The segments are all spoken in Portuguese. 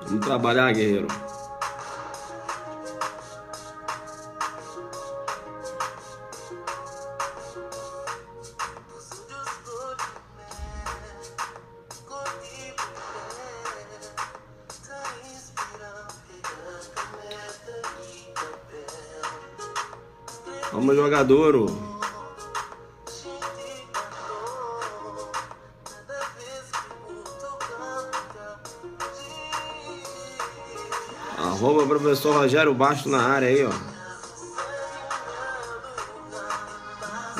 Vamos trabalhar, guerreiro. Vamos jogar duro. Arroba professor Rogério Basto na área aí, ó.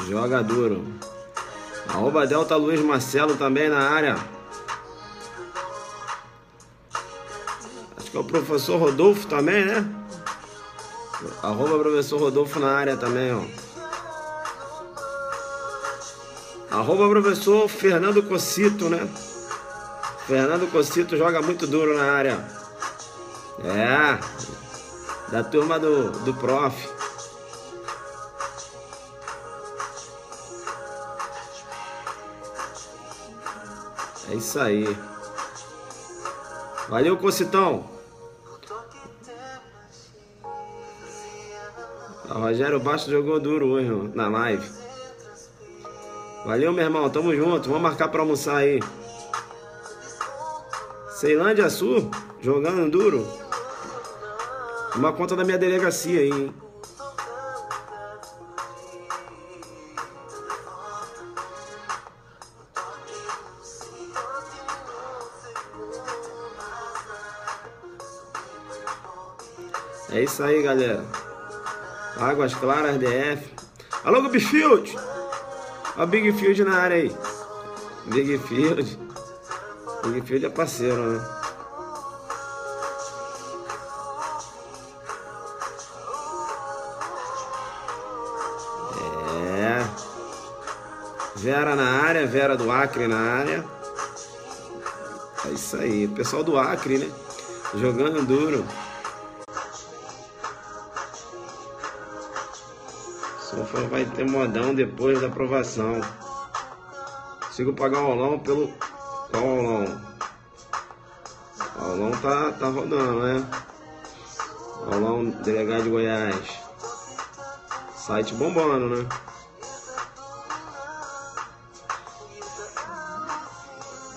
Joga duro. Arroba Delta Luiz Marcelo também na área. Acho que é o professor Rodolfo também, né? Arroba professor Rodolfo na área também, ó. Arroba professor Fernando Cocito, né? Fernando Cocito joga muito duro na área. É, da turma do prof. É isso aí. Valeu, Cocitão. O Rogério Baixo jogou duro hoje na live. Valeu, meu irmão. Tamo junto. Vamos marcar pra almoçar aí. Ceilândia Sul, jogando duro. Uma conta da minha delegacia aí, hein? É isso aí, galera. Águas Claras DF. Alô, Big Field. Ó, Big Field na área aí. Big Field. Big Field é parceiro, né? Vera na área, Vera do Acre na área. É isso aí, o pessoal do Acre, né? Jogando duro. Só vai ter modão depois da aprovação. Consigo pagar o aulão pelo... Qual aulão? O aulão tá rodando, né? Aulão delegado de Goiás. Site bombando, né?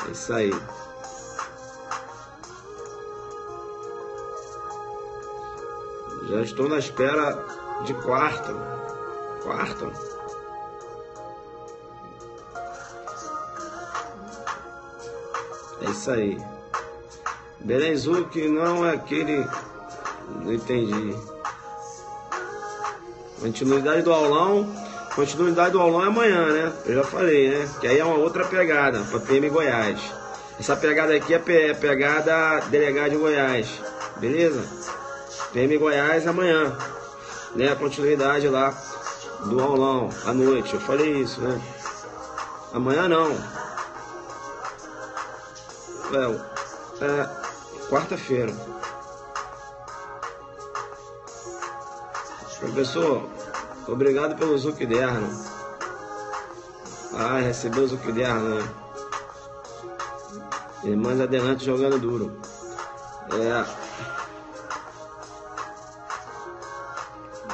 É isso aí. Já estou na espera de quarta. É isso aí. Belenzuc não é aquele... Não entendi. Continuidade do aulão. Continuidade do aulão é amanhã, né? Eu já falei, né? Que aí é uma outra pegada para PM Goiás. Essa pegada aqui é pegada delegado de Goiás. Beleza? PM Goiás amanhã. Né? A continuidade lá do aulão à noite. Eu falei isso, né? Amanhã não. É quarta-feira. Professor, obrigado pelo Zucderno. Ah, recebeu o Zucderno, né? Irmãs Adelante jogando duro.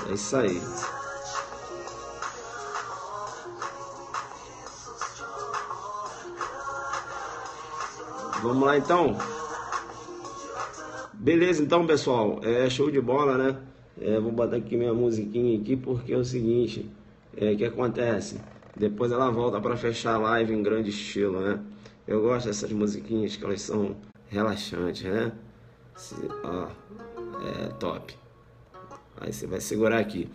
É isso aí. Vamos lá então. Beleza então, pessoal. É show de bola, né? Vou botar aqui minha musiquinha aqui porque é o seguinte, o que acontece? Depois ela volta para fechar a live em grande estilo, né? Eu gosto dessas musiquinhas que elas são relaxantes, né? Top. Aí você vai segurar aqui.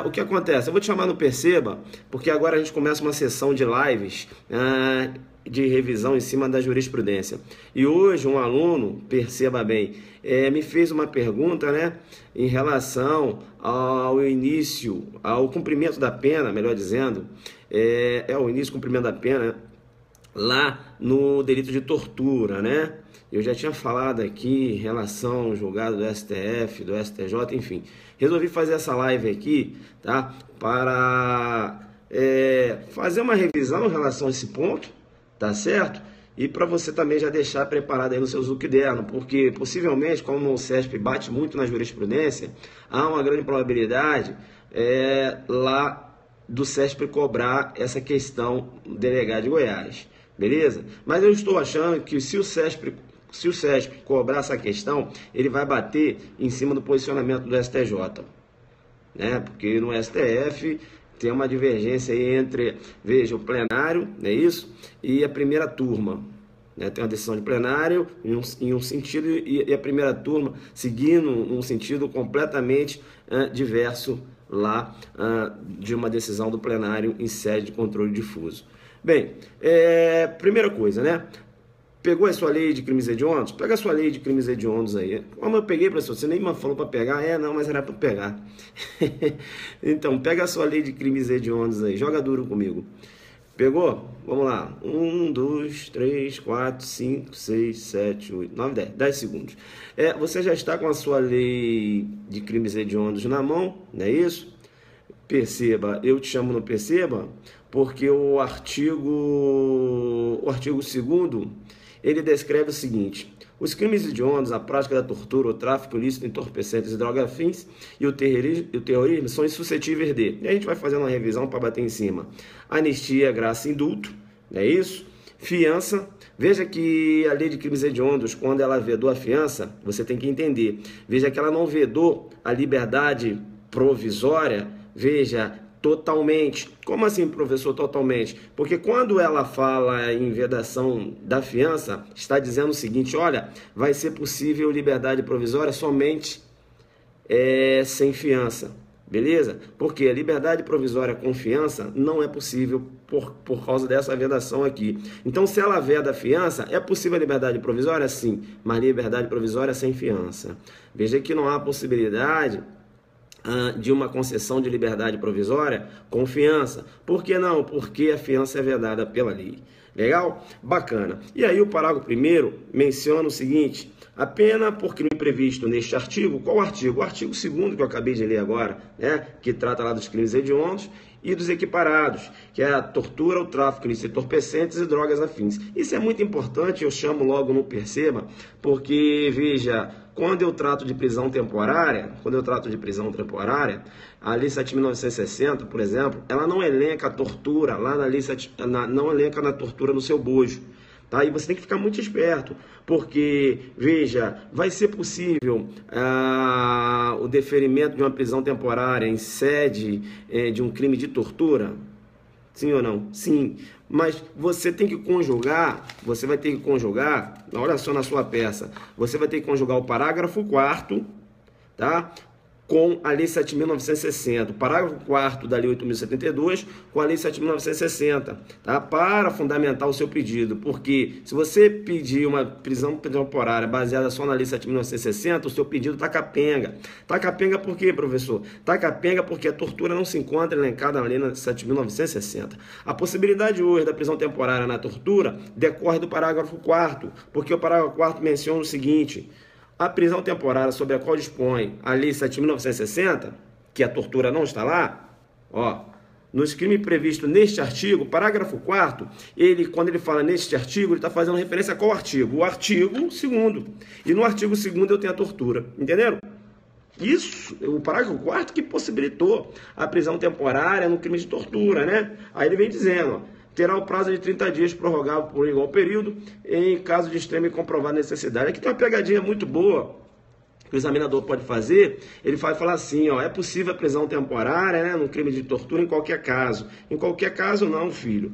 O que acontece? Eu vou te chamar no Perceba, porque agora a gente começa uma sessão de lives de revisão em cima da jurisprudência. E hoje um aluno, perceba bem, me fez uma pergunta, né, em relação ao início, ao cumprimento da pena, melhor dizendo, o início do cumprimento da pena lá no delito de tortura, né? Eu já tinha falado aqui em relação ao julgado do STF, do STJ, enfim. Resolvi fazer essa live aqui, tá? Para fazer uma revisão em relação a esse ponto, tá certo? E para você também já deixar preparado aí no seu Zucderno, porque possivelmente, como o CESP bate muito na jurisprudência, há uma grande probabilidade lá do CESP cobrar essa questão do delegado de Goiás, beleza? Mas eu estou achando que se o CESP cobrar essa questão, ele vai bater em cima do posicionamento do STJ, né? Porque no STF tem uma divergência aí entre, veja, o plenário, não é isso? E a primeira turma, né? Tem uma decisão de plenário em um sentido e a primeira turma seguindo um sentido completamente diverso lá de uma decisão do plenário em sede de controle difuso. Bem, primeira coisa, né? Pegou a sua lei de crimes hediondos? Pega a sua lei de crimes hediondos aí. Como eu peguei, professor, você nem me falou para pegar? Não, mas era para pegar. Então, pega a sua lei de crimes hediondos aí. Joga duro comigo. Pegou? Vamos lá. 1, 2, 3, 4, 5, 6, 7, 8, 9, 10. 10 segundos. Você já está com a sua lei de crimes hediondos na mão, não é isso? Perceba, eu te chamo no perceba, porque o artigo 2º, ele descreve o seguinte: os crimes hediondos, a prática da tortura, o tráfico ilícito de entorpecentes e drogas afins e o terrorismo são insuscetíveis de. E a gente vai fazendo uma revisão para bater em cima. Anistia, graça e indulto, não é isso? Fiança. Veja que a lei de crimes hediondos, quando ela vedou a fiança, você tem que entender. Veja que ela não vedou a liberdade provisória, veja, totalmente. Como assim, professor, totalmente? Porque quando ela fala em vedação da fiança, está dizendo o seguinte: olha, vai ser possível liberdade provisória somente sem fiança, beleza? Porque a liberdade provisória com fiança não é possível por causa dessa vedação aqui. Então, se ela veda a fiança, é possível a liberdade provisória? Sim, mas liberdade provisória sem fiança. Veja que não há possibilidade de uma concessão de liberdade provisória com fiança. Por que não? Porque a fiança é vedada pela lei. Legal? Bacana. E aí o parágrafo 1º menciona o seguinte: a pena por crime previsto neste artigo. Qual artigo? O artigo 2º que eu acabei de ler agora, né? Que trata lá dos crimes hediondos e dos equiparados, que é a tortura, o tráfico ilícito de entorpecentes e drogas afins. Isso é muito importante, eu chamo logo no perceba, porque, veja, quando eu trato de prisão temporária, a Lei 7.960, por exemplo, ela não elenca a tortura lá na Lei não elenca na tortura no seu bojo. Tá? E você tem que ficar muito esperto, porque, veja, vai ser possível o deferimento de uma prisão temporária em sede de um crime de tortura? Sim ou não? Sim. Mas você tem que conjugar, olha só na sua peça, você vai ter que conjugar o parágrafo 4º, tá? Com a Lei 7.960, o parágrafo 4º da Lei 8.072 com a Lei 7.960, tá? Para fundamentar o seu pedido, porque se você pedir uma prisão temporária baseada só na Lei 7.960, o seu pedido está capenga. Está capenga por quê, professor? Está capenga porque a tortura não se encontra elencada na Lei 7.960. A possibilidade hoje da prisão temporária na tortura decorre do parágrafo 4º, porque o parágrafo 4º menciona o seguinte: a prisão temporária sobre a qual dispõe a Lei 7.960, que a tortura não está lá, nos crimes previstos neste artigo, parágrafo 4º, quando ele fala neste artigo, ele está fazendo referência a qual artigo? O artigo 2º. E no artigo 2º eu tenho a tortura. Entenderam? Isso, o parágrafo 4º que possibilitou a prisão temporária no crime de tortura, né? Aí ele vem dizendo, terá o prazo de 30 dias prorrogável por igual período em caso de extrema e comprovada necessidade. Aqui tem uma pegadinha muito boa que o examinador pode fazer. Ele vai falar assim, é possível a prisão temporária, né, no crime de tortura em qualquer caso. Em qualquer caso não, filho.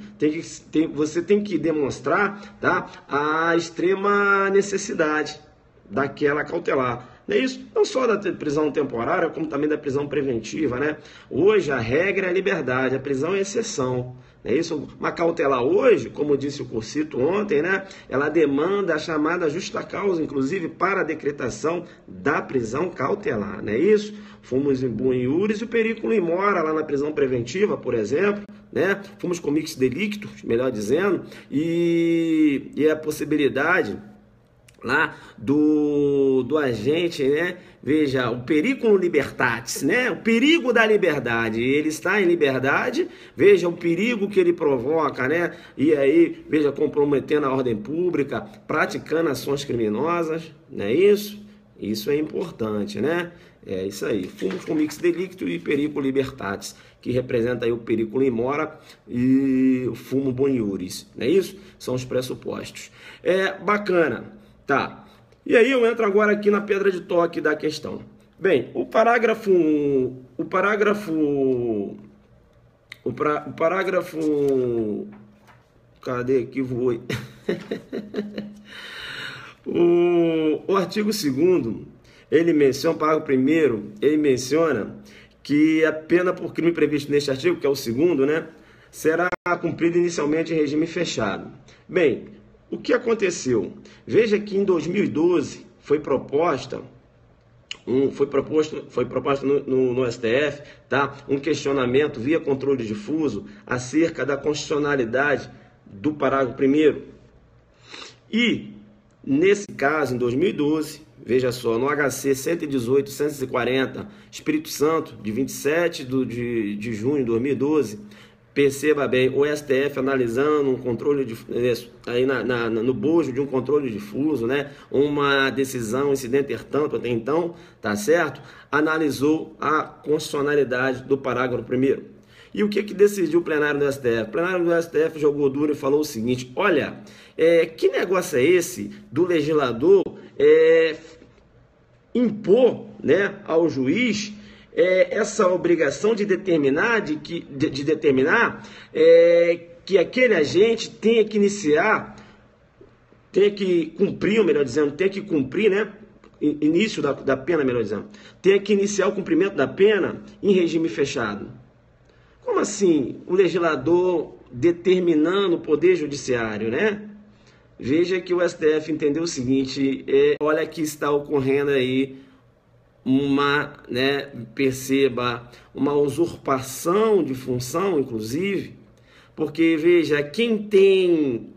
Você tem que demonstrar, tá, a extrema necessidade daquela cautelar. Não é isso? Não só da prisão temporária, como também da prisão preventiva, né? Hoje a regra é a liberdade, a prisão é exceção. É isso? Uma cautelar hoje, como disse o Cursito ontem, né? Ela demanda a chamada justa causa, inclusive para a decretação da prisão cautelar, não é isso? Fomos em bom iuris e o periculum in mora lá na prisão preventiva, por exemplo, né? Fomos comics delictus, melhor dizendo, e a possibilidade lá do agente, né? Veja, o periculum libertatis, né? O perigo da liberdade. Ele está em liberdade, veja o perigo que ele provoca, né? E aí, veja, comprometendo a ordem pública, praticando ações criminosas, não é isso? Isso é importante, né? É isso aí. Fumus comitis delicto e periculum libertatis, que representa aí o periculum in mora e o fumo boniuris, não é isso? São os pressupostos. Bacana. Tá, e aí eu entro agora aqui na pedra de toque da questão. Bem, o parágrafo, cadê que voei? o artigo 2º, ele menciona, parágrafo 1º, ele menciona que a pena por crime previsto neste artigo, que é o 2º, né, será cumprida inicialmente em regime fechado. Bem, o que aconteceu? Veja que em 2012 foi proposta no STF, tá? Um questionamento via controle difuso acerca da constitucionalidade do parágrafo 1º. E, nesse caso, em 2012, veja só, no HC 118.140, Espírito Santo, de 27 de junho de 2012, perceba bem, o STF analisando um controle de aí no bojo de um controle difuso, né? Uma decisão incidente tanto até então, tá certo? Analisou a constitucionalidade do parágrafo 1º. E o que decidiu o plenário do STF? O plenário do STF jogou duro e falou o seguinte: olha, que negócio é esse do legislador impor, né, ao juiz essa obrigação de determinar, que aquele agente tenha que iniciar, tenha que cumprir, ou melhor dizendo, tenha que cumprir, né, início da pena, melhor dizendo, tenha que iniciar o cumprimento da pena em regime fechado. Como assim o legislador determinando o poder judiciário, né? Veja que o STF entendeu o seguinte, olha que está ocorrendo aí perceba, uma usurpação de função, inclusive, porque, veja, quem tem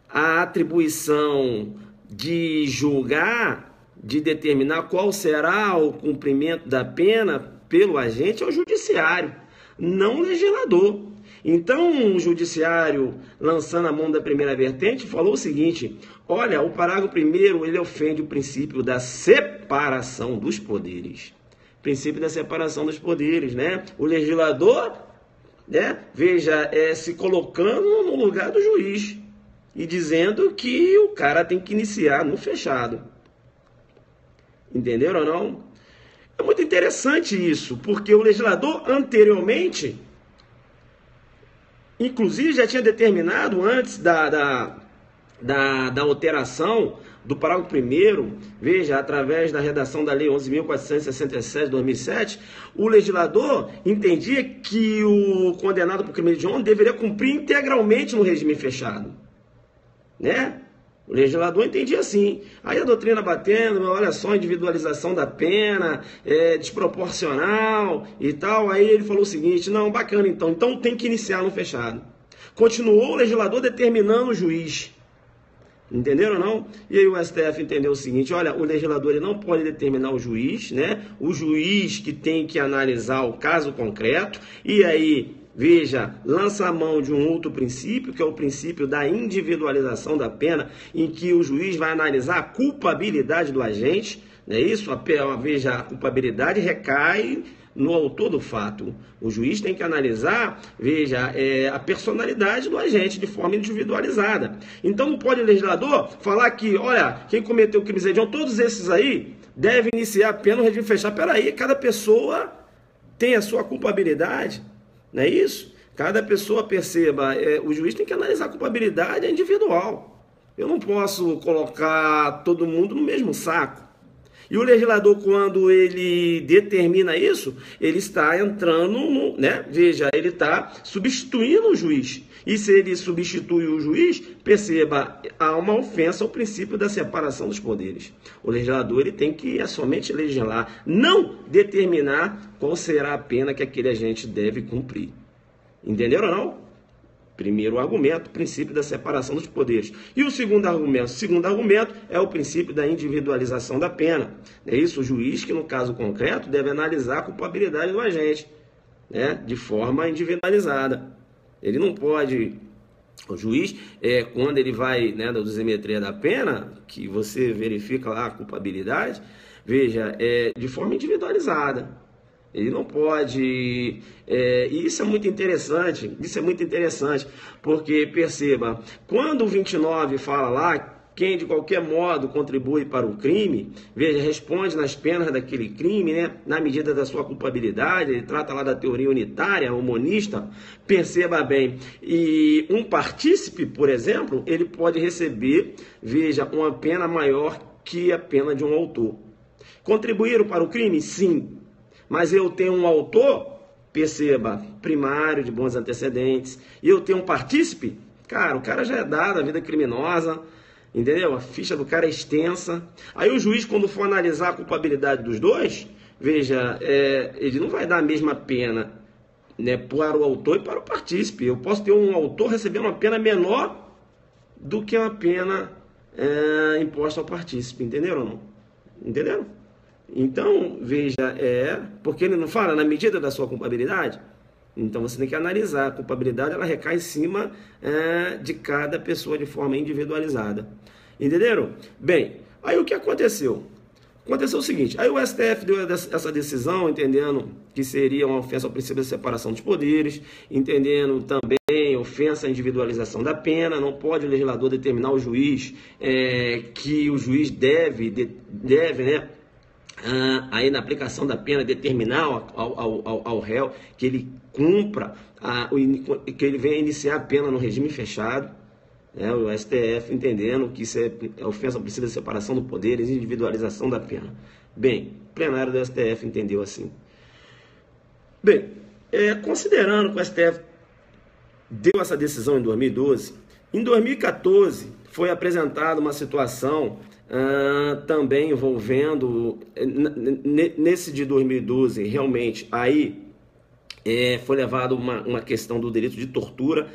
a atribuição de julgar, de determinar qual será o cumprimento da pena pelo agente é o judiciário, não o legislador. Então, o judiciário, lançando a mão da primeira vertente, falou o seguinte: olha, o parágrafo 1º, ele ofende o princípio da separação dos poderes. Princípio da separação dos poderes, né? O legislador, né, veja, se colocando no lugar do juiz e dizendo que o cara tem que iniciar no fechado. Entenderam ou não? É muito interessante isso, porque o legislador anteriormente, inclusive, já tinha determinado antes da alteração do parágrafo 1º, veja, através da redação da Lei 11.467 de 2007, o legislador entendia que o condenado por crime hediondo deveria cumprir integralmente no regime fechado, né? O legislador entendia assim. Aí a doutrina batendo, olha só, individualização da pena, desproporcional e tal. Aí ele falou o seguinte: não, bacana então tem que iniciar no fechado. Continuou o legislador determinando o juiz. Entenderam ou não? E aí o STF entendeu o seguinte: olha, o legislador ele não pode determinar o juiz, né? O juiz que tem que analisar o caso concreto. E aí, veja, lança a mão de um outro princípio, que é o princípio da individualização da pena, em que o juiz vai analisar a culpabilidade do agente, não é isso? Veja, a culpabilidade recai no autor do fato. O juiz tem que analisar, veja, a personalidade do agente de forma individualizada. Então não pode o legislador falar que, olha, quem cometeu crimes hediondos, todos esses aí devem iniciar a pena no regime fechado. Peraí, cada pessoa tem a sua culpabilidade. Não é isso? Cada pessoa, perceba, o juiz tem que analisar a culpabilidade individual. Eu não posso colocar todo mundo no mesmo saco. E o legislador, quando ele determina isso, ele está entrando, né? Veja, ele está substituindo o juiz. E se ele substitui o juiz, perceba, há uma ofensa ao princípio da separação dos poderes. O legislador ele tem que somente legislar, não determinar qual será a pena que aquele agente deve cumprir. Entenderam ou não? Primeiro argumento, o princípio da separação dos poderes. E o segundo argumento? O segundo argumento é o princípio da individualização da pena. É isso, o juiz que no caso concreto deve analisar a culpabilidade do agente, né, de forma individualizada. Ele não pode, o juiz, quando ele vai, né, da dosimetria da pena, que você verifica lá a culpabilidade, veja, de forma individualizada. Ele não pode, e isso é muito interessante, porque perceba, quando o 29 fala lá, quem de qualquer modo contribui para o crime, veja, responde nas penas daquele crime, né, na medida da sua culpabilidade, ele trata lá da teoria unitária, ou monista, perceba bem, e um partícipe, por exemplo, ele pode receber, veja, uma pena maior que a pena de um autor. Contribuíram para o crime? Sim. Mas eu tenho um autor, perceba, primário, de bons antecedentes, e eu tenho um partícipe, cara, o cara já é dado a vida criminosa, entendeu? A ficha do cara é extensa. Aí o juiz, quando for analisar a culpabilidade dos dois, veja, ele não vai dar a mesma pena, né, para o autor e para o partícipe. Eu posso ter um autor recebendo uma pena menor do que uma pena imposta ao partícipe, entenderam ou não? Entenderam? Então, veja, porque ele não fala na medida da sua culpabilidade. Então você tem que analisar, a culpabilidade ela recai em cima de cada pessoa de forma individualizada. Entenderam? Bem, aí o que aconteceu? Aconteceu o seguinte, aí o STF deu essa decisão, entendendo que seria uma ofensa ao princípio da separação dos poderes, entendendo também ofensa à individualização da pena, não pode o legislador determinar ao juiz que o juiz deve, né, aí na aplicação da pena, determinar ao réu que ele cumpra, que ele venha iniciar a pena no regime fechado, né, o STF entendendo que isso é ofensa ao princípio da separação do poderes e individualização da pena. Bem, o plenário do STF entendeu assim. Bem, considerando que o STF deu essa decisão em 2012, em 2014 foi apresentada uma situação também envolvendo, nesse de 2012, realmente, aí foi levado uma questão do delito de tortura,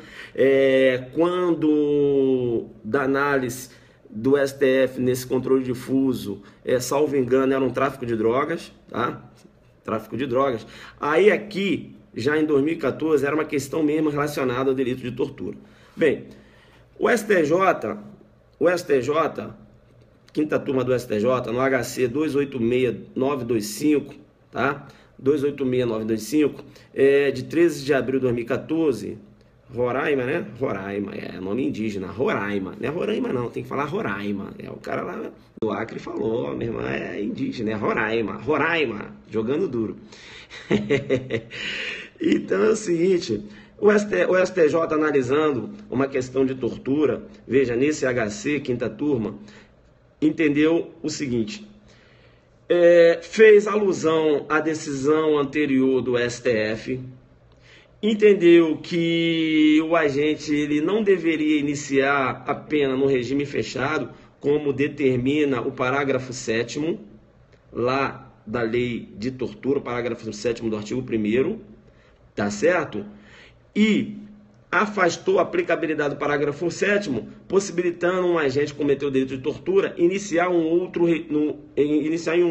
quando da análise do STF nesse controle difuso, salvo engano, era um tráfico de drogas, tá? Tráfico de drogas. Aí aqui, já em 2014, era uma questão mesmo relacionada ao delito de tortura. Bem, o STJ, quinta turma do STJ, no HC 286925, tá? 286925, de 13 de abril de 2014, Roraima, né? Roraima, nome indígena, Roraima. Não é Roraima não, tem que falar Roraima. O cara lá do Acre falou, minha irmã é indígena, é Roraima, jogando duro. Então é o seguinte, o STJ analisando uma questão de tortura, veja, nesse HC, quinta turma, entendeu o seguinte, fez alusão à decisão anterior do STF, entendeu que o agente ele não deveria iniciar a pena no regime fechado, como determina o parágrafo 7º, lá da lei de tortura, parágrafo 7º do artigo 1º, tá certo? E afastou a aplicabilidade do parágrafo 7º, possibilitando um agente cometer o delito de tortura iniciar em um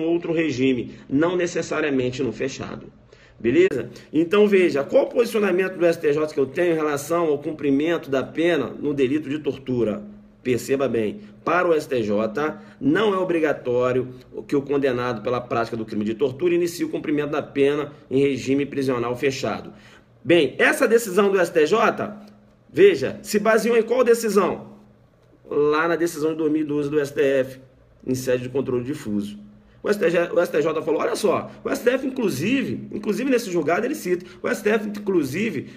outro regime, não necessariamente no fechado. Beleza? Então veja, qual o posicionamento do STJ que eu tenho em relação ao cumprimento da pena no delito de tortura? Perceba bem, para o STJ não é obrigatório que o condenado pela prática do crime de tortura inicie o cumprimento da pena em regime prisional fechado. Bem, essa decisão do STJ, veja, se baseou em qual decisão? Lá na decisão de 2012 do STF, em sede de controle difuso. O STJ falou, olha só, o STF inclusive nesse julgado ele cita, o STF inclusive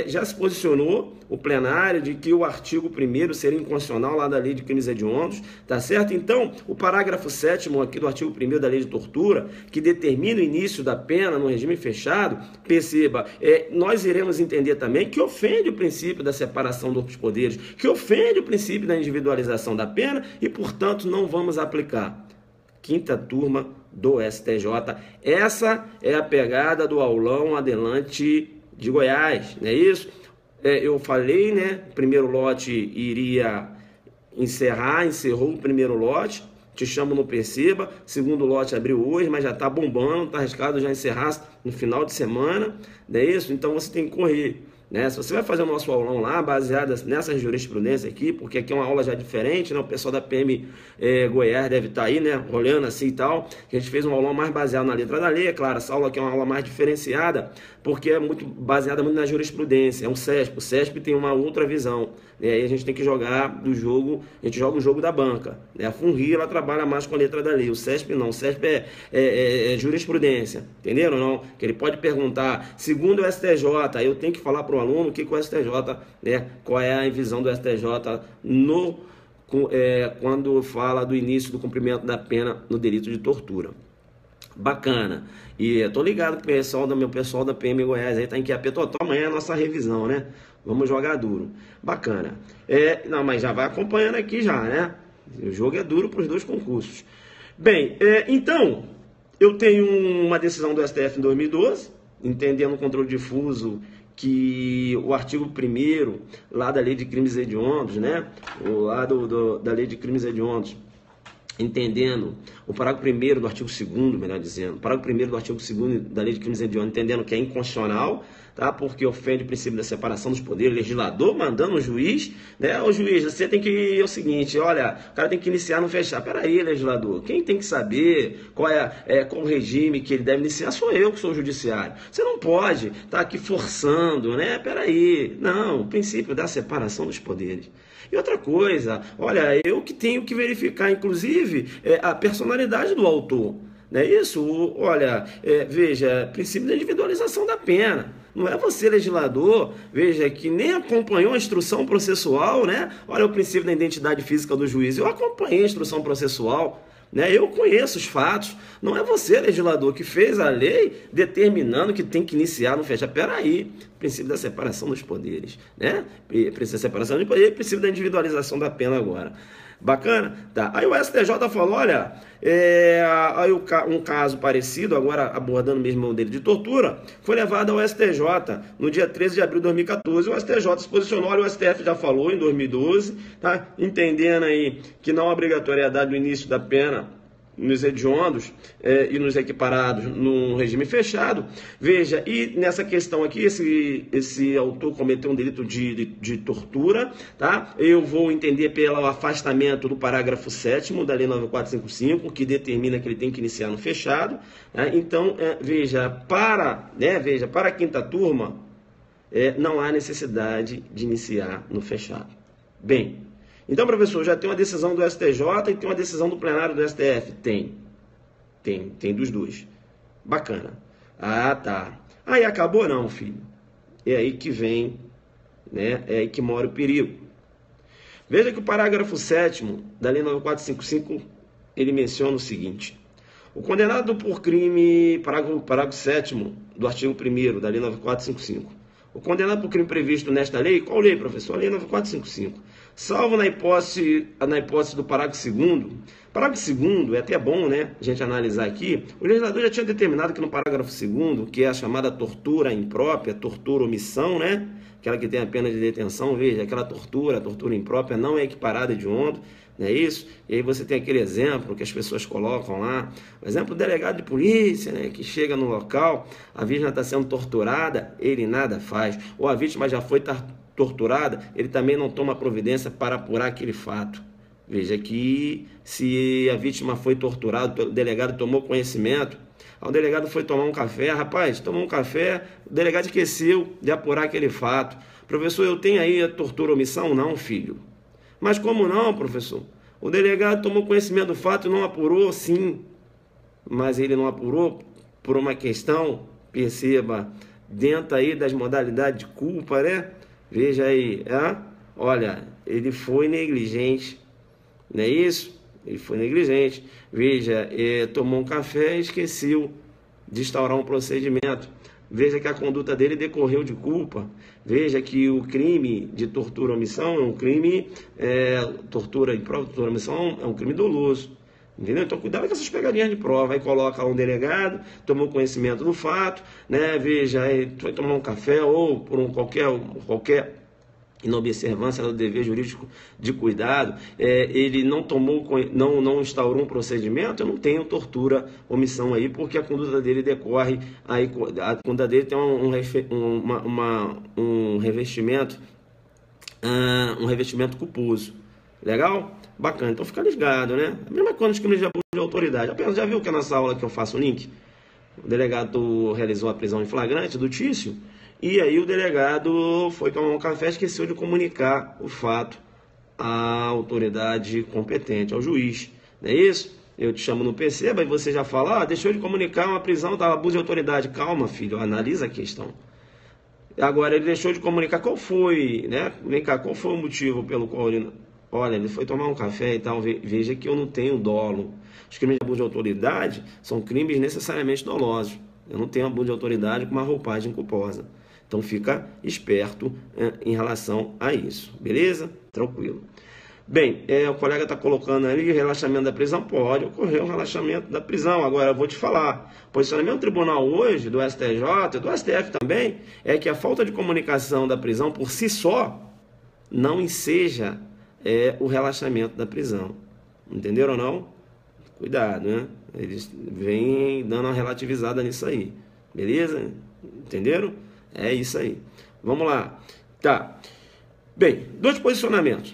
já se posicionou, o plenário, de que o artigo 1º seria inconstitucional lá da lei de crimes hediondos, tá certo? Então, o parágrafo 7º aqui do artigo 1º da lei de tortura, que determina o início da pena no regime fechado, perceba, nós iremos entender também que ofende o princípio da separação dos poderes, que ofende o princípio da individualização da pena e, portanto, não vamos aplicar. Quinta turma do STJ. Essa é a pegada do aulão adelante de Goiás, não é isso? eu falei, né? O primeiro lote iria encerrou o primeiro lote. Te chamo no Perceba. Segundo lote abriu hoje, mas já está bombando, está arriscado já encerrar no final de semana, não é isso? Então você tem que correr, né? Se você vai fazer o nosso aulão lá, baseado nessa jurisprudência aqui, porque aqui é uma aula já diferente, né? O pessoal da PM Goiás deve estar aí, né? Olhando assim e tal. A gente fez um aulão mais baseado na letra da lei, é claro. Essa aula aqui é uma aula mais diferenciada, porque é muito baseada muito na jurisprudência. É um CESP. O CESP tem uma outra visão. E aí a gente tem que jogar do jogo, a gente joga o jogo da banca, né? A FUNRI, ela trabalha mais com a letra da lei, o CESP não, o CESP é jurisprudência, entenderam? Não? Que ele pode perguntar, segundo o STJ, aí eu tenho que falar para o aluno o que o STJ, né? Qual é a visão do STJ quando fala do início do cumprimento da pena no delito de tortura. Bacana. E eu tô ligado que meu pessoal da PM Goiás aí tá em QAP total. Amanhã é a nossa revisão, né? Vamos jogar duro. Bacana. Não, mas já vai acompanhando aqui já, né? O jogo é duro para os dois concursos. Bem, então, eu tenho uma decisão do STF em 2012, entendendo o controle difuso, que o artigo 1º lá da Lei de Crimes Hediondos, né? Lá da Lei de Crimes Hediondos, entendendo o parágrafo 1º do artigo 2º, melhor dizendo, o parágrafo 1º do artigo 2º da Lei de Crimes Hediondos, entendendo que é inconstitucional, tá? Porque ofende o princípio da separação dos poderes, legislador mandando o juiz, né? O juiz, você tem que, o seguinte, olha, o cara tem que iniciar, não fechar. Peraí, legislador, quem tem que saber qual o regime que ele deve iniciar sou eu, que sou o judiciário. Você não pode estar aqui forçando, né? Peraí, não, o princípio da separação dos poderes. E outra coisa, olha, eu que tenho que verificar, inclusive, a personalidade do autor. Não é isso? Olha, veja, princípio da individualização da pena. Não é você, legislador, veja, que nem acompanhou a instrução processual, né? Olha o princípio da identidade física do juiz. Eu acompanhei a instrução processual, né? Eu conheço os fatos. Não é você, legislador, que fez a lei determinando que tem que iniciar, não fecha. Peraí, princípio da separação dos poderes, né? Princípio da separação dos poderes, princípio da individualização da pena agora. Bacana? Tá. Aí o STJ falou, olha, aí um caso parecido, agora abordando mesmo o modelo de tortura, foi levado ao STJ no dia 13 de abril de 2014. O STJ se posicionou, olha, o STF já falou em 2012, tá? Entendendo aí que não há obrigatoriedade do início da pena nos hediondos e nos equiparados no regime fechado. Veja, e nessa questão aqui, esse autor cometeu um delito de tortura, tá? Eu vou entender pelo afastamento do parágrafo 7º da Lei 9455, que determina que ele tem que iniciar no fechado, tá? Então, veja, para a quinta turma, não há necessidade de iniciar no fechado. Bem, então, professor, já tem uma decisão do STJ e tem uma decisão do plenário do STF? Tem dos dois. Bacana. Ah, tá. Aí acabou não, filho. É aí que vem, né? É aí que mora o perigo. Veja que o parágrafo 7º da Lei 9455, ele menciona o seguinte: o condenado por crime, parágrafo 7º do artigo 1º da Lei 9455, o condenado por crime previsto nesta lei, qual lei, professor? A Lei 9455. Salvo na hipótese do parágrafo 2º. Parágrafo 2º, é até bom, né, a gente analisar aqui, o legislador já tinha determinado que no parágrafo 2º, que é a chamada tortura imprópria, tortura omissão, né, aquela que tem a pena de detenção, veja, aquela tortura imprópria não é equiparada a hediondo, não é isso? E aí você tem aquele exemplo que as pessoas colocam lá, o exemplo do delegado de polícia, né, que chega no local, a vítima está sendo torturada, ele nada faz, ou a vítima já foi torturada, ele também não toma providência para apurar aquele fato. Veja que se a vítima foi torturada, o delegado tomou conhecimento, o delegado foi tomar um café, rapaz, tomou um café, o delegado esqueceu de apurar aquele fato. Professor, eu tenho aí a tortura omissão? Não, filho. Mas como não, professor? O delegado tomou conhecimento do fato e não apurou? Sim. Mas ele não apurou por uma questão, perceba, dentro aí das modalidades de culpa, né? Veja aí, olha, ele foi negligente, não é isso? Ele foi negligente. Veja, tomou um café e esqueceu de instaurar um procedimento. Veja que a conduta dele decorreu de culpa. Veja que o crime de tortura omissão é um crime, tortura imprópria, tortura omissão é um crime doloso. Entendeu? Então, cuidado com essas pegadinhas de prova. Aí coloca lá um delegado, tomou conhecimento do fato, né? Veja, aí foi tomar um café ou por qualquer inobservância do dever jurídico de cuidado, ele não instaurou um procedimento, eu não tenho tortura, omissão aí, porque a conduta dele decorre, aí, a conduta dele tem um revestimento culposo. Legal? Bacana, então fica ligado, né? A mesma coisa nos crimes de abuso de autoridade. Apenas já viu que é nessa aula que eu faço o link? O delegado realizou a prisão em flagrante do Tício, e aí o delegado foi tomar um café e esqueceu de comunicar o fato à autoridade competente, ao juiz. Não é isso? Eu te chamo no Perceba e você já fala, deixou de comunicar uma prisão, tá, abuso de autoridade. Calma, filho, analisa a questão. Agora, ele deixou de comunicar qual foi, né? Vem cá, qual foi o motivo pelo qual ele... Olha, ele foi tomar um café e tal, veja que eu não tenho dolo. Os crimes de abuso de autoridade são crimes necessariamente dolosos. Eu não tenho abuso de autoridade com uma roupagem culposa. Então fica esperto em relação a isso, beleza? Tranquilo. Bem, o colega está colocando ali relaxamento da prisão, pode ocorrer um relaxamento da prisão. Agora eu vou te falar, o posicionamento do tribunal hoje, do STJ, do STF também, é que a falta de comunicação da prisão por si só não enseja o relaxamento da prisão. Entenderam ou não? Cuidado, né? Eles vêm dando uma relativizada nisso aí. Beleza? Entenderam? É isso aí. Vamos lá. Tá. Bem, 2 posicionamentos.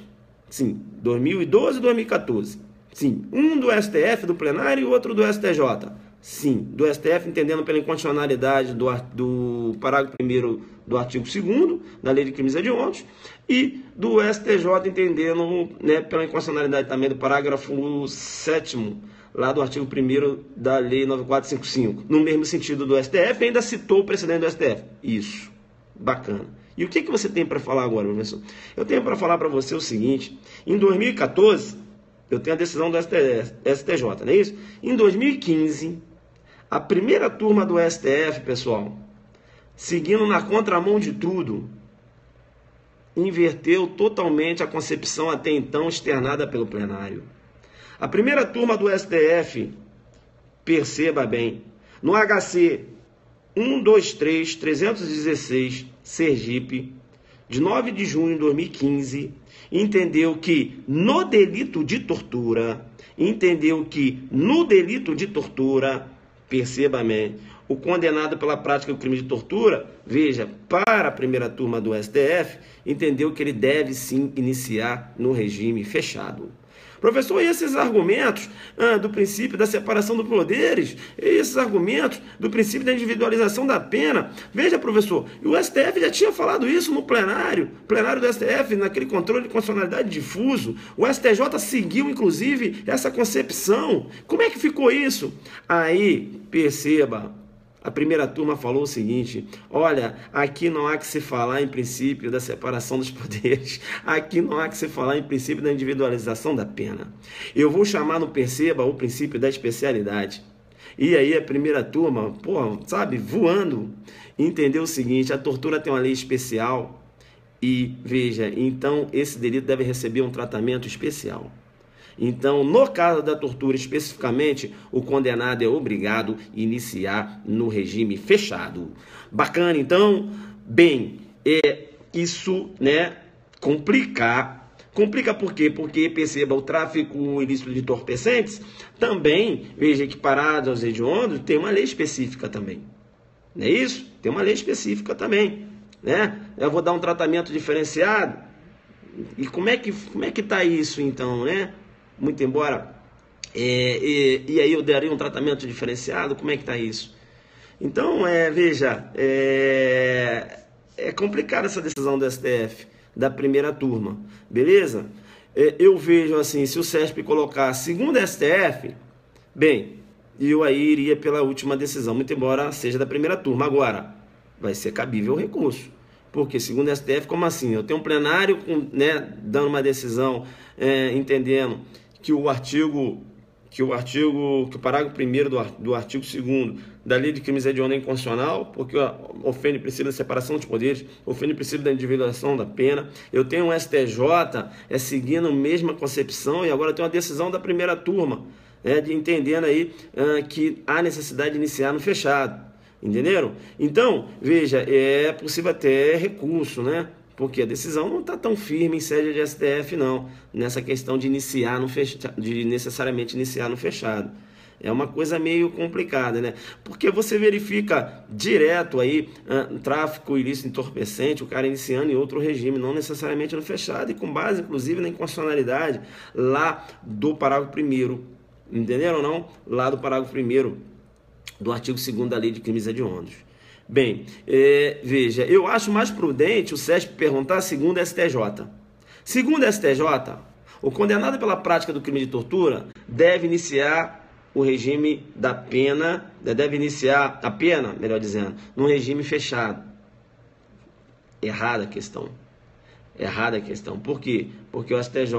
Sim, 2012 e 2014. Sim, um do STF, do plenário, e outro do STJ. Sim, do STF entendendo pela inconstitucionalidade do parágrafo 1º do artigo 2º da Lei de Crimes Hediondos, e do STJ entendendo, né, pela inconstitucionalidade também do parágrafo 7º lá do artigo 1º da Lei 9455, no mesmo sentido do STF, ainda citou o precedente do STF. Isso, bacana. E o que você tem para falar agora, professor? Eu tenho para falar para você o seguinte, em 2014, eu tenho a decisão do STJ, não é isso? Em 2015, a primeira turma do STF, pessoal, seguindo na contramão de tudo, inverteu totalmente a concepção até então externada pelo plenário. A primeira turma do STF, perceba bem, no HC 123-316, Sergipe, de 9 de junho de 2015, entendeu que no delito de tortura, perceba bem, o condenado pela prática do crime de tortura, veja, para a primeira turma do STF, entendeu que ele deve sim iniciar no regime fechado. Professor, e esses argumentos do princípio da separação dos poderes, e esses argumentos do princípio da individualização da pena, veja, professor, o STF já tinha falado isso no plenário do STF, naquele controle de constitucionalidade difuso, o STJ seguiu, inclusive, essa concepção. Como é que ficou isso? Aí, perceba, a primeira turma falou o seguinte, olha, aqui não há que se falar em princípio da separação dos poderes, aqui não há que se falar em princípio da individualização da pena. Eu vou chamar no perceba o princípio da especialidade. E aí a primeira turma, sabe, voando, entendeu o seguinte, a tortura tem uma lei especial e, veja, então esse delito deve receber um tratamento especial. Então, no caso da tortura especificamente, o condenado é obrigado a iniciar no regime fechado. Bacana, então? Bem, isso, né, complica por quê? Porque, perceba, o tráfico ilícito de entorpecentes também, veja, equiparado aos hediondos, tem uma lei específica também. Não é isso? Tem uma lei específica também, né? Eu vou dar um tratamento diferenciado. E como é que está isso, então, né? Muito embora, e aí eu daria um tratamento diferenciado, como é que está isso? Então, veja, é complicada essa decisão do STF, da primeira turma, beleza? Eu vejo assim, se o CESP colocar segundo STF, bem, eu aí iria pela última decisão, muito embora seja da primeira turma. Agora, vai ser cabível o recurso. Porque, segundo o STF, como assim? Eu tenho um plenário, né, dando uma decisão, entendendo que o parágrafo 1º do artigo 2º da Lei de Crimes Hediondos é inconstitucional, porque ofende o princípio da separação dos poderes, ofende o princípio da individualização da pena. Eu tenho um STJ seguindo a mesma concepção e agora eu tenho uma decisão da primeira turma, entendendo aí que há necessidade de iniciar no fechado. Entenderam? Então, veja, é possível até recurso, né? Porque a decisão não está tão firme em sede de STF, não, nessa questão de iniciar no fechado, de necessariamente iniciar no fechado. É uma coisa meio complicada, né? Porque você verifica direto aí tráfico ilícito entorpecente, o cara iniciando em outro regime, não necessariamente no fechado, e com base, inclusive, na inconstitucionalidade lá do parágrafo 1º. Entenderam ou não? Lá do parágrafo 1º do artigo 2º da Lei de Crimes Hediondos. Bem, veja, eu acho mais prudente o SESP perguntar segundo a STJ. Segundo a STJ, o condenado pela prática do crime de tortura deve iniciar o regime da pena, deve iniciar a pena, melhor dizendo, num regime fechado. Errada a questão. Errada a questão. Por quê? Porque o STJ,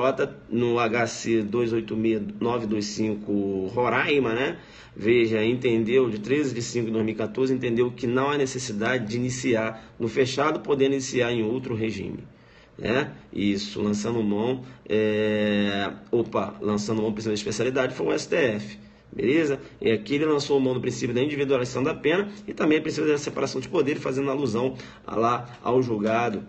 no HC 286925 Roraima, né? Veja, entendeu, de 13 de 5 de 2014, entendeu que não há necessidade de iniciar no fechado, podendo iniciar em outro regime. Isso, lançando mão, lançando mão do princípio da especialidade foi o STF. Beleza? E aqui ele lançou mão do princípio da individualização da pena e também o princípio da separação de poderes, fazendo alusão lá ao julgado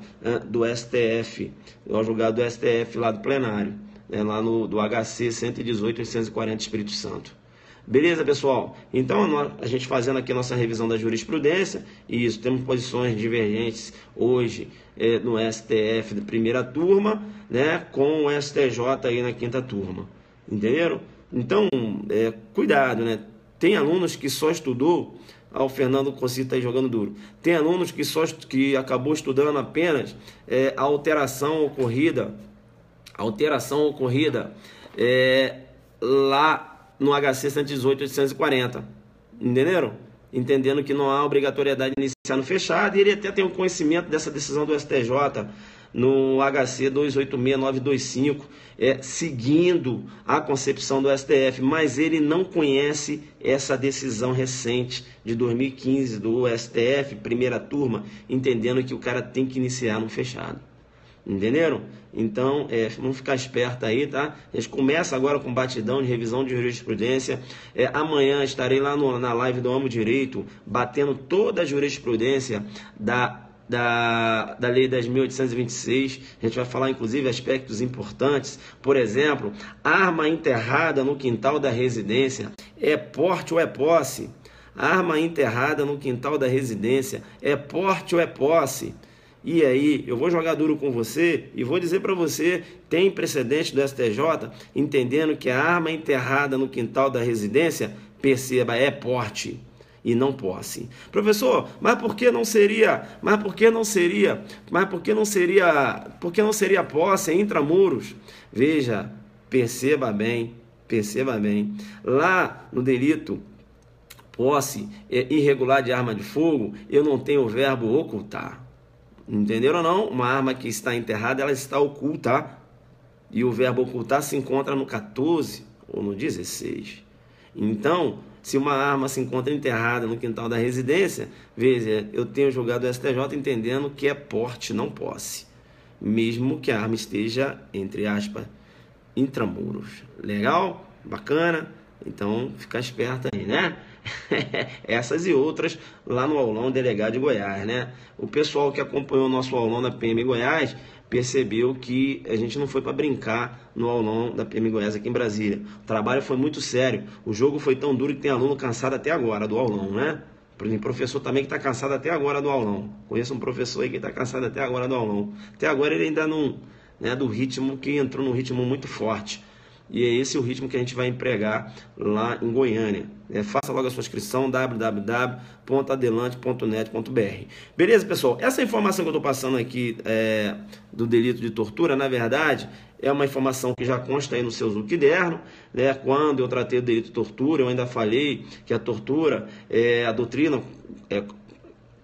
do STF, ao julgado do STF lá do plenário, lá do HC 118.840 Espírito Santo. Beleza, pessoal? Então, a gente fazendo aqui a nossa revisão da jurisprudência, e isso, temos posições divergentes hoje no STF de primeira turma, né, com o STJ aí na quinta turma. Entenderam? Então, cuidado, né? Tem alunos que só estudou, o Fernando Cossito está aí jogando duro. Tem alunos que acabou estudando apenas a alteração ocorrida lá no HC 118.840. Entenderam? Entendendo que não há obrigatoriedade de iniciar no fechado, e ele até tem um conhecimento dessa decisão do STJ no HC 286925, seguindo a concepção do STF, mas ele não conhece essa decisão recente de 2015 do STF, primeira turma, entendendo que o cara tem que iniciar no fechado. Entenderam? Então, vamos ficar esperto aí, tá? A gente começa agora com batidão de revisão de jurisprudência. Amanhã estarei lá na live do Amo Direito, batendo toda a jurisprudência da Lei 10.826, a gente vai falar inclusive aspectos importantes, por exemplo, arma enterrada no quintal da residência, é porte ou é posse? Arma enterrada no quintal da residência, é porte ou é posse? E aí, eu vou jogar duro com você e vou dizer para você, tem precedente do STJ, entendendo que a arma enterrada no quintal da residência, perceba, é porte e não posse. Professor, mas por que não seria posse em intramuros? Veja, perceba bem, lá no delito posse irregular de arma de fogo, eu não tenho o verbo ocultar. Entenderam ou não? Uma arma que está enterrada, ela está oculta, e o verbo ocultar se encontra no 14 ou no 16. Então, se uma arma se encontra enterrada no quintal da residência, veja, eu tenho julgado o STJ entendendo que é porte, não posse, mesmo que a arma esteja, entre aspas, intramuros. Legal? Bacana? Então, fica esperto aí, né? Essas e outras lá no aulão delegado de Goiás, né? O pessoal que acompanhou o nosso aulão da PM Goiás percebeu que a gente não foi para brincar no aulão da PM Goiás aqui em Brasília. O trabalho foi muito sério, o jogo foi tão duro que tem aluno cansado até agora do aulão, né? Tem professor também que está cansado até agora do aulão. Conheço um professor aí que está cansado até agora do aulão. Até agora ele ainda não, né, do ritmo, que entrou num ritmo muito forte. E é esse o ritmo que a gente vai empregar lá em Goiânia. Faça logo a sua inscrição, www.adelante.net.br. Beleza, pessoal? Essa informação que eu estou passando aqui do delito de tortura, na verdade, é uma informação que já consta aí no seu Zucchiderno, né? Quando eu tratei do delito de tortura, eu ainda falei que a tortura, a doutrina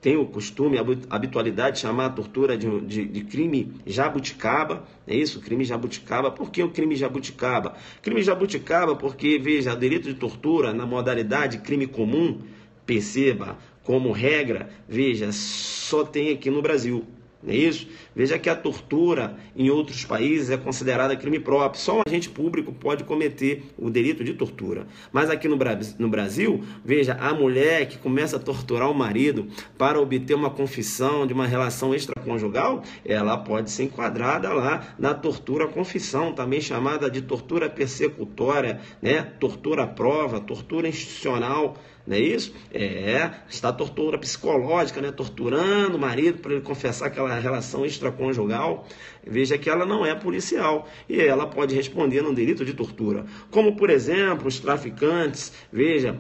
tem o costume, a habitualidade de chamar a tortura de crime jabuticaba, é isso? Crime jabuticaba. Por que o crime jabuticaba? Crime jabuticaba porque, veja, o delito de tortura na modalidade crime comum, perceba, como regra, veja, só tem aqui no Brasil. Não é isso? Veja que a tortura em outros países é considerada crime próprio. Só um agente público pode cometer o delito de tortura. Mas aqui no Brasil, veja, a mulher que começa a torturar o marido para obter uma confissão de uma relação extraconjugal, ela pode ser enquadrada lá na tortura confissão, também chamada de tortura persecutória, né? Tortura à prova, tortura institucional. Não é isso? Está tortura psicológica, né? Torturando o marido para ele confessar aquela relação extraconjugal. Veja que ela não é policial e ela pode responder num delito de tortura. Como, por exemplo, os traficantes. Veja,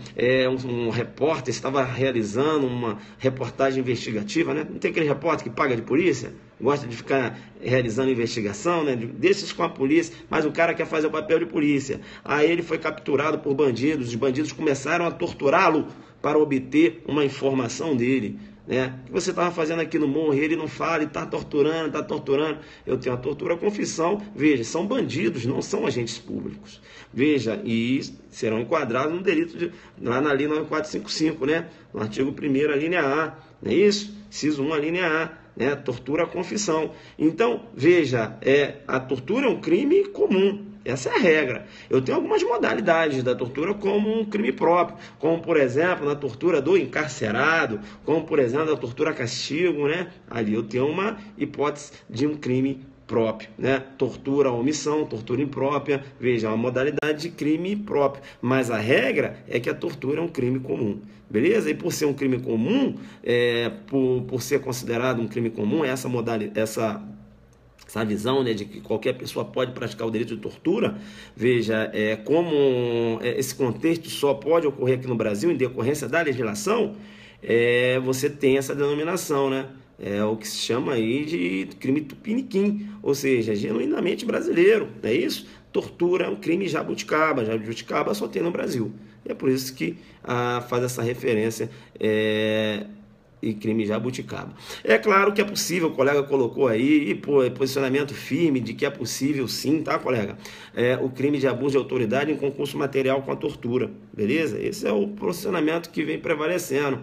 um repórter estava realizando uma reportagem investigativa, né? Não tem aquele repórter que paga de polícia? Gosta de ficar realizando investigação, né? Desses com a polícia, mas o cara quer fazer o papel de polícia. Aí ele foi capturado por bandidos, os bandidos começaram a torturá-lo para obter uma informação dele, né? O que você estava fazendo aqui no morro? E ele não fala, ele está torturando. Eu tenho a tortura confissão. Veja, são bandidos, não são agentes públicos. Veja, e serão enquadrados no delito lá na Lei 9455, né? No artigo 1º, a linha A, não é isso? Inciso 1, a linha A. Né, tortura à confissão. Então, veja, a tortura é um crime comum. Essa é a regra. Eu tenho algumas modalidades da tortura como um crime próprio, como, por exemplo, na tortura do encarcerado, como, por exemplo, na tortura a castigo, né? Ali eu tenho uma hipótese de um crime próprio, né? Tortura à omissão, tortura imprópria, veja, é uma modalidade de crime próprio, mas a regra é que a tortura é um crime comum, beleza? E por ser um crime comum, por ser considerado um crime comum, essa visão, né, de que qualquer pessoa pode praticar o delito de tortura, veja, como esse contexto só pode ocorrer aqui no Brasil em decorrência da legislação, você tem essa denominação, né? É o que se chama aí de crime tupiniquim, ou seja, genuinamente brasileiro, não é isso? Tortura é um crime jabuticaba, jabuticaba só tem no Brasil. É por isso que faz essa referência e crime jabuticaba. É claro que é possível, o colega colocou aí, posicionamento firme de que é possível sim, tá, colega? O crime de abuso de autoridade em concurso material com a tortura, beleza? Esse é o posicionamento que vem prevalecendo.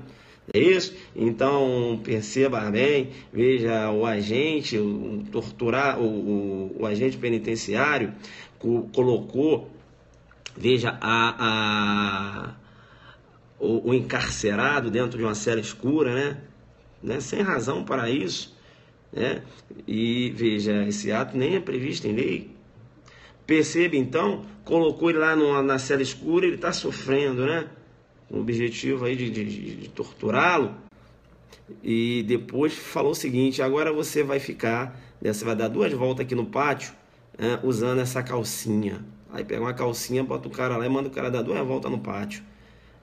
É isso? Então, perceba bem, veja, o agente, o agente penitenciário colocou, veja, o encarcerado dentro de uma cela escura, né? Sem razão para isso, né? E, veja, esse ato nem é previsto em lei. Perceba, então, colocou ele lá na cela escura, ele está sofrendo, né? Com o objetivo aí de torturá-lo, e depois falou o seguinte: agora você vai você vai dar 2 voltas aqui no pátio, usando essa calcinha. Aí pega uma calcinha, bota o cara lá e manda o cara dar 2 voltas no pátio.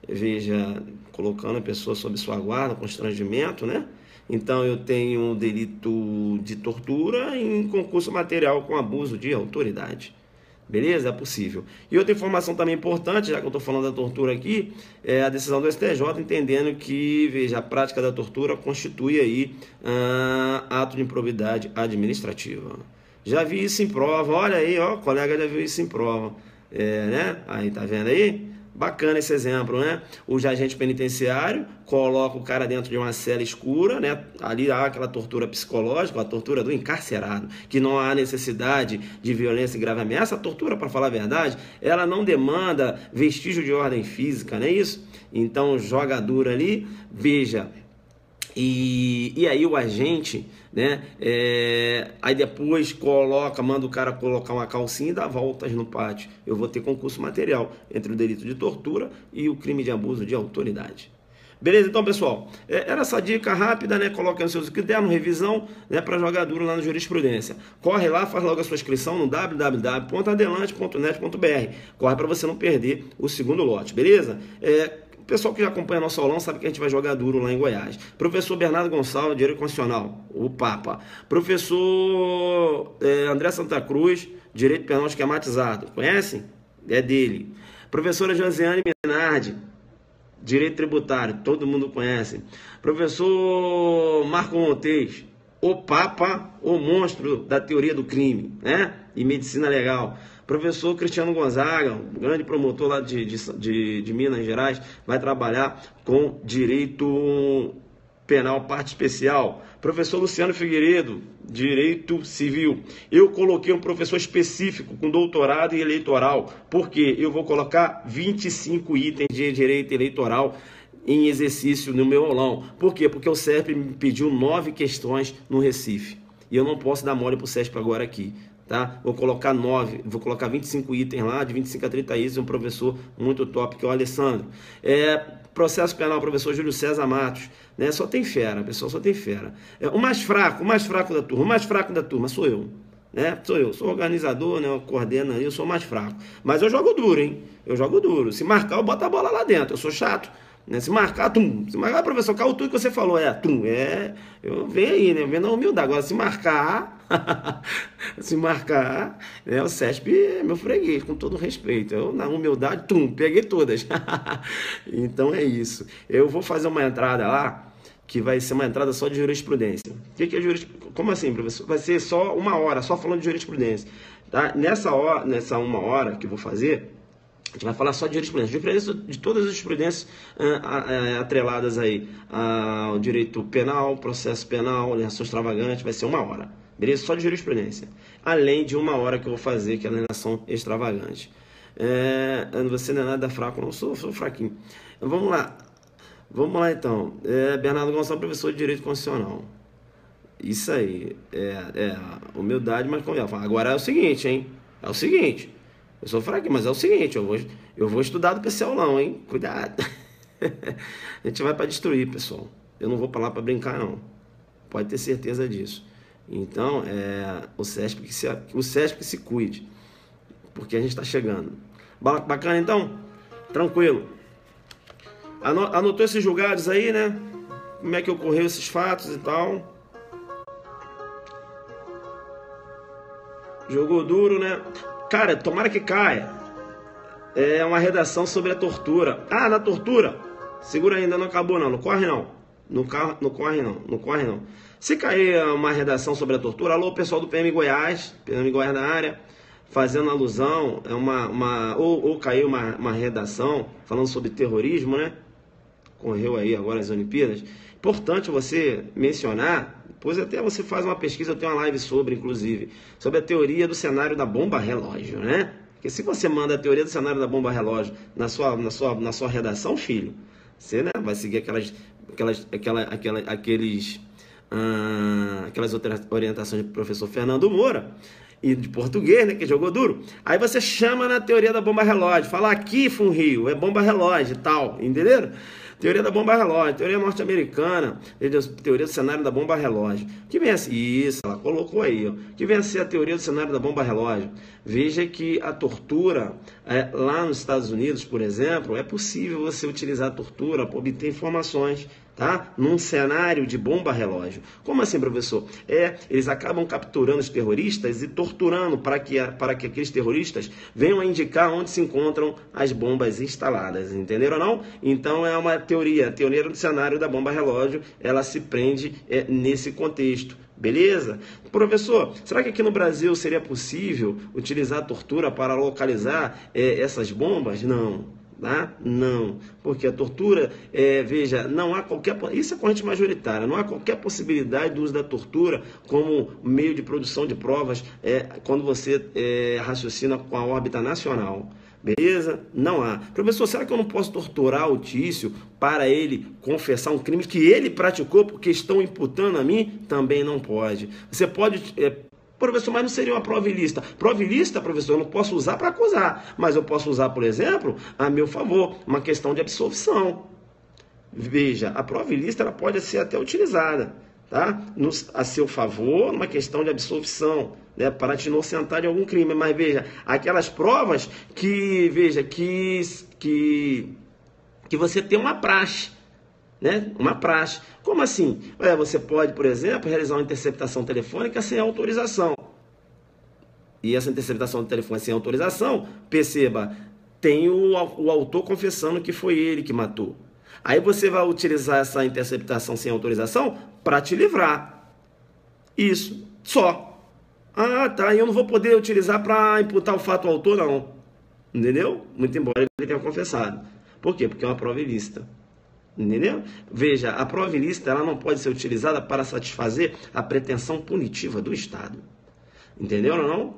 Veja, colocando a pessoa sob sua guarda, constrangimento, né? Então eu tenho um delito de tortura em concurso material com abuso de autoridade. Beleza? É possível. E outra informação também importante, já que eu estou falando da tortura aqui, é a decisão do STJ entendendo que, veja, a prática da tortura constitui aí ato de improbidade administrativa. Já vi isso em prova, olha aí, ó, o colega já viu isso em prova, né? Aí, tá vendo aí? Bacana esse exemplo, né? O agente penitenciário coloca o cara dentro de uma cela escura, né? Ali há aquela tortura psicológica, a tortura do encarcerado, que não há necessidade de violência e grave ameaça. A tortura, para falar a verdade, ela não demanda vestígio de ordem física, não é isso? Então, joga duro ali, veja. E aí o agente, né, aí depois manda o cara colocar uma calcinha e dá voltas no pátio. Eu vou ter concurso material entre o delito de tortura e o crime de abuso de autoridade. Beleza? Então, pessoal, era essa dica rápida, né? Coloca nos seus cadernos, revisão, né, para jogar duro lá na jurisprudência. Corre lá, faz logo a sua inscrição no www.adelante.net.br. Corre para você não perder o segundo lote, beleza? O pessoal que já acompanha nosso aulão sabe que a gente vai jogar duro lá em Goiás. Professor Bernardo Gonçalves, Direito Constitucional, o Papa. Professor André Santa Cruz, Direito Penal Esquematizado. Conhecem? É dele. Professora Josiane Minardi, Direito Tributário, todo mundo conhece. Professor Marco Montes, o Papa, o monstro da teoria do crime, né? E medicina legal. Professor Cristiano Gonzaga, um grande promotor lá de Minas Gerais, vai trabalhar com direito Penal, parte especial, professor Luciano Figueiredo, Direito Civil. Eu coloquei um professor específico com doutorado em eleitoral, porque eu vou colocar 25 itens de direito eleitoral em exercício no meu aulão. Por quê? Porque o CESP me pediu 9 questões no Recife. E eu não posso dar mole para o CESP agora aqui. Tá? Vou colocar 25 itens lá, de 25 a 30 itens, um professor muito top, que é o Alessandro. Processo penal, professor Júlio César Matos. Né? Só tem fera, pessoal, só tem fera. O mais fraco da turma sou eu. Né? Sou organizador, né? Eu coordeno aí, eu sou mais fraco. Mas eu jogo duro, hein? Eu jogo duro. Se marcar, eu boto a bola lá dentro. Eu sou chato. Né? Se marcar, professor, caiu tudo que você falou. Eu venho aí, né? Eu venho na humildade. Agora, se marcar, né? O CESP é meu freguês, com todo respeito. Eu, na humildade, peguei todas. Então é isso. Eu vou fazer uma entrada lá, que vai ser uma entrada só de jurisprudência. O que é jurisprudência? Como assim, professor? Vai ser só uma hora, só falando de jurisprudência. Tá? Nessa uma hora que eu vou fazer, a gente vai falar só de jurisprudência de todas as jurisprudências atreladas aí ao direito penal, processo penal, alienação extravagante, vai ser uma hora, beleza? Só de jurisprudência. Além de uma hora que eu vou fazer, que é a alienação extravagante. Você não é nada fraco, não sou fraquinho. Vamos lá então. Bernardo Gonçalves, professor de Direito Constitucional. Isso aí, humildade, mas conversa. Agora é o seguinte, hein? É o seguinte. Eu sou fraquinho, mas é o seguinte, eu vou estudar do PCL não, hein? Cuidado. A gente vai para destruir, pessoal. Eu não vou para lá para brincar, não. Pode ter certeza disso. Então, o CESP que se cuide. Porque a gente está chegando. Bacana, então? Tranquilo. Anotou esses julgados aí, né? Como é que ocorreu esses fatos e tal. Jogou duro, né? Cara, tomara que caia. É uma redação sobre a tortura. Na tortura? Segura ainda, não acabou não. Não corre não. Não corre não. Se cair uma redação sobre a tortura, alô, pessoal do PM Goiás na área, fazendo alusão, ou caiu uma redação falando sobre terrorismo, né? Correu aí agora as Olimpíadas. Importante você mencionar. Depois até você faz uma pesquisa, eu tenho uma live inclusive, sobre a teoria do cenário da bomba relógio, né? Porque se você manda a teoria do cenário da bomba relógio na sua redação, filho, você, né, vai seguir aquelas outras orientações do professor Fernando Moura, e de português, né, que jogou duro. Aí você chama na teoria da bomba relógio, fala aqui, Funrio, é bomba relógio e tal, entenderam? Teoria da bomba relógio, teoria norte-americana, teoria do cenário da bomba relógio. Que vem assim, isso, ela colocou aí, ó. Que vem a ser a teoria do cenário da bomba relógio. Veja que a tortura, lá nos Estados Unidos, por exemplo, é possível você utilizar a tortura para obter informações, tá? Num cenário de bomba relógio. Como assim, professor? Eles acabam capturando os terroristas e torturando para que aqueles terroristas venham a indicar onde se encontram as bombas instaladas, entenderam ou não? Então é uma teoria, a teoria do cenário da bomba relógio, ela se prende nesse contexto. Beleza? Professor, será que aqui no Brasil seria possível utilizar a tortura para localizar essas bombas? Não. Tá? Não, porque a tortura, veja, não há qualquer, isso é corrente majoritária, não há qualquer possibilidade do uso da tortura como meio de produção de provas quando você raciocina com a órbita nacional. Beleza? Não há. Professor, será que eu não posso torturar o Tício para ele confessar um crime que ele praticou porque estão imputando a mim? Também não pode. Você pode... Professor, mas não seria uma prova ilícita? Prova ilícita, professor, eu não posso usar para acusar, mas eu posso usar, por exemplo, a meu favor, uma questão de absolvição. Veja, a prova ilícita ela pode ser até utilizada, tá? A seu favor, numa questão de absolvição, né? Para te inocentar de algum crime. Mas veja, aquelas provas que, veja, que você tem uma praxe, né? Uma praxe. Como assim? Você pode, por exemplo, realizar uma interceptação telefônica sem autorização. E essa interceptação telefônica sem autorização, perceba, tem o autor confessando que foi ele que matou. Aí você vai utilizar essa interceptação sem autorização para te livrar. Isso, só. Tá, eu não vou poder utilizar para imputar o fato ao autor, não. Entendeu? Muito embora ele tenha confessado. Por quê? Porque é uma prova ilícita. Entendeu? Veja, a prova ilícita ela não pode ser utilizada para satisfazer a pretensão punitiva do Estado. Entenderam ou não?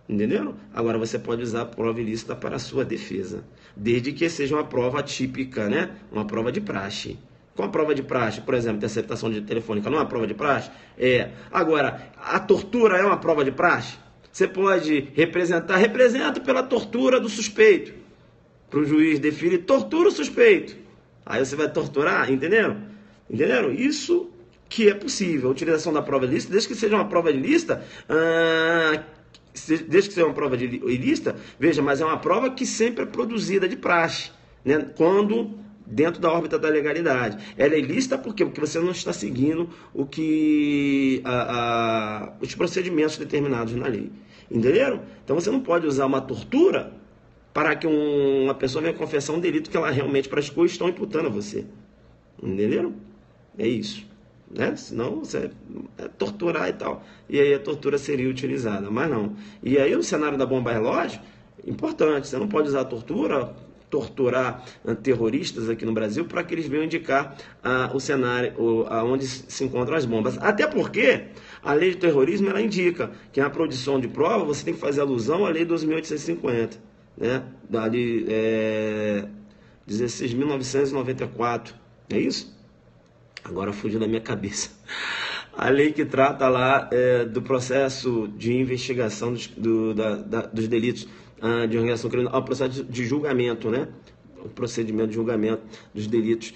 Entenderam? Agora você pode usar a prova ilícita para a sua defesa, desde que seja uma prova típica, né? Uma prova de praxe. Com a prova de praxe, por exemplo, interceptação de telefônica, não é uma prova de praxe? É. Agora, a tortura é uma prova de praxe? Você pode representa pela tortura do suspeito. Para o juiz definir, tortura o suspeito. Aí você vai torturar, entenderam? Entenderam? Isso que é possível. A utilização da prova ilícita, desde que seja uma prova ilícita, desde que seja uma prova ilícita, veja, mas é uma prova que sempre é produzida de praxe, né? Quando dentro da órbita da legalidade. Ela é ilícita por quê? Porque você não está seguindo o que os procedimentos determinados na lei. Entenderam? Então você não pode usar uma tortura para que uma pessoa venha confessar um delito que ela realmente praticou e estão imputando a você. Entenderam? É isso. Né? Senão você é torturar e tal. E aí a tortura seria utilizada, mas não. E aí no cenário da bomba relógio, importante, você não pode usar a torturar terroristas aqui no Brasil para que eles venham indicar o cenário onde se encontram as bombas. Até porque a lei de terrorismo ela indica que na produção de prova você tem que fazer alusão à lei 12.850, né? Da lei 16.994, é isso? Agora fugiu da minha cabeça. A lei que trata lá do processo de investigação dos delitos de organização criminosa, o processo de julgamento, né? O procedimento de julgamento dos delitos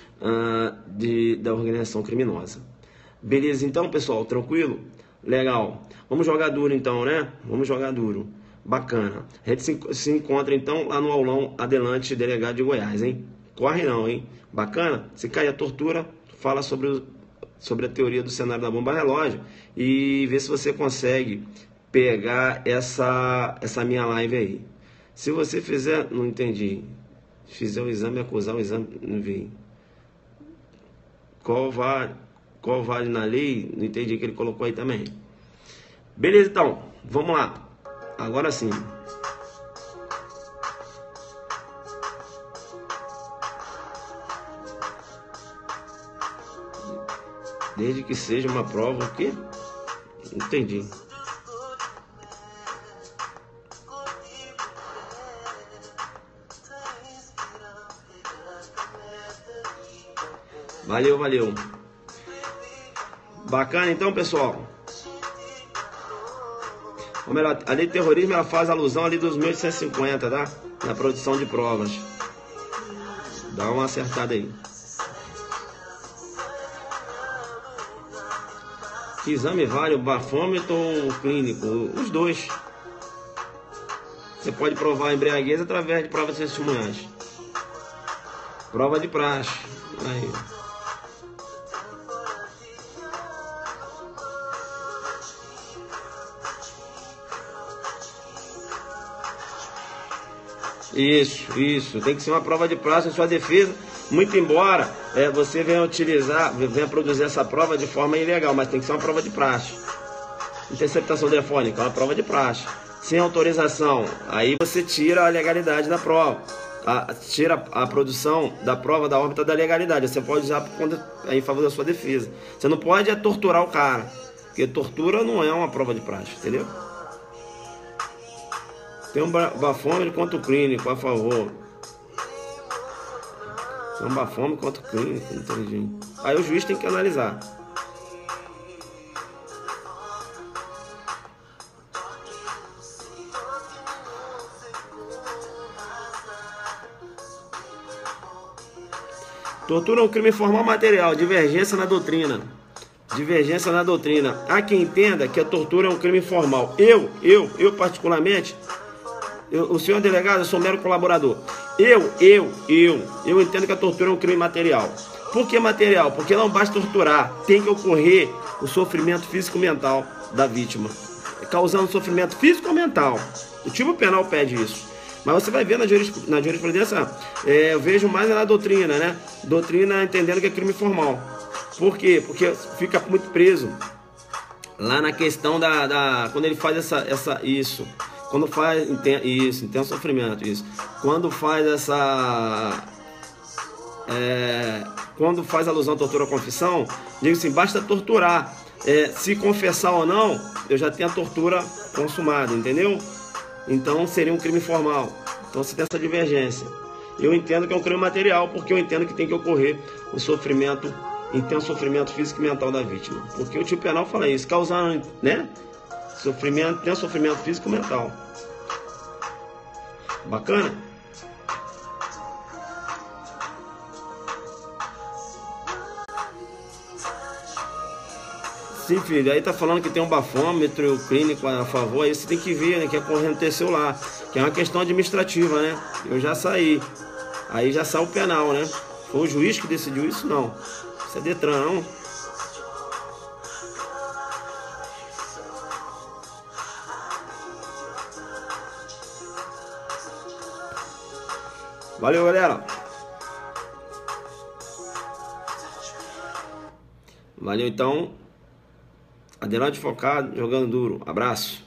da organização criminosa. Beleza, então, pessoal, tranquilo? Legal. Vamos jogar duro, então, né? Vamos jogar duro. Bacana. A gente se encontra, então, lá no aulão Adelante, delegado de Goiás, hein? Corre não, hein? Bacana? Se cair a tortura, fala sobre a teoria do cenário da bomba relógio e vê se você consegue pegar essa minha live aí. Se você fizer, não entendi. Fizer o exame e acusar o exame, não vi. Qual vale na lei? Não entendi que ele colocou aí também. Beleza, então. Vamos lá. Agora sim. Desde que seja uma prova, o quê? Entendi. Valeu, valeu. Bacana, então, pessoal. Ou melhor, a lei de terrorismo ela faz alusão à lei dos 1850, tá? Na produção de provas. Dá uma acertada aí. Que exame vale o bafômetro ou o clínico? Os dois. Você pode provar a embriaguez através de provas testemunhais. Prova de praxe. Aí. Isso. Tem que ser uma prova de praxe em sua defesa. Muito embora você venha produzir essa prova de forma ilegal, mas tem que ser uma prova de praxe. Interceptação telefônica é uma prova de praxe. Sem autorização, aí você tira a legalidade da prova. Tira a produção da prova da órbita da legalidade. Você pode usar em favor da sua defesa. Você não pode torturar o cara, porque tortura não é uma prova de praxe, entendeu? Tem um bafômetro contra o clínico, a favor. Tem um bafômetro contra o clínico, entendi. Aí o juiz tem que analisar. Tortura é um crime formal material, divergência na doutrina. Divergência na doutrina. Há quem entenda que a tortura é um crime formal. Eu particularmente, o senhor delegado, eu sou um mero colaborador. Eu entendo que a tortura é um crime material. Por que material? Porque não basta torturar, tem que ocorrer o sofrimento físico e mental da vítima, causando sofrimento físico ou mental. O tipo penal pede isso. Mas você vai ver na jurisprudência, eu vejo mais na doutrina, né? Doutrina entendendo que é crime formal. Por quê? Porque fica muito preso lá na questão quando ele faz isso. Quando faz intenso sofrimento, isso. Quando faz quando faz alusão à tortura ou confissão, digo assim, basta torturar. Se confessar ou não, eu já tenho a tortura consumada, entendeu? Então seria um crime formal. Então você tem essa divergência. Eu entendo que é um crime material, porque eu entendo que tem que ocorrer o sofrimento, intenso sofrimento físico e mental da vítima. Porque o tipo penal fala isso, causando, né? Sofrimento, intenso sofrimento físico e mental. Bacana? Sim, filho, aí tá falando que tem um bafômetro clínico a favor, aí você tem que ver, né, que aconteceu lá, que é uma questão administrativa, né? Eu já saí, aí já saiu o penal, né? Foi o juiz que decidiu isso? Não. Isso é Detran, não? Valeu, galera. Valeu, então. Adelante focado, jogando duro. Abraço.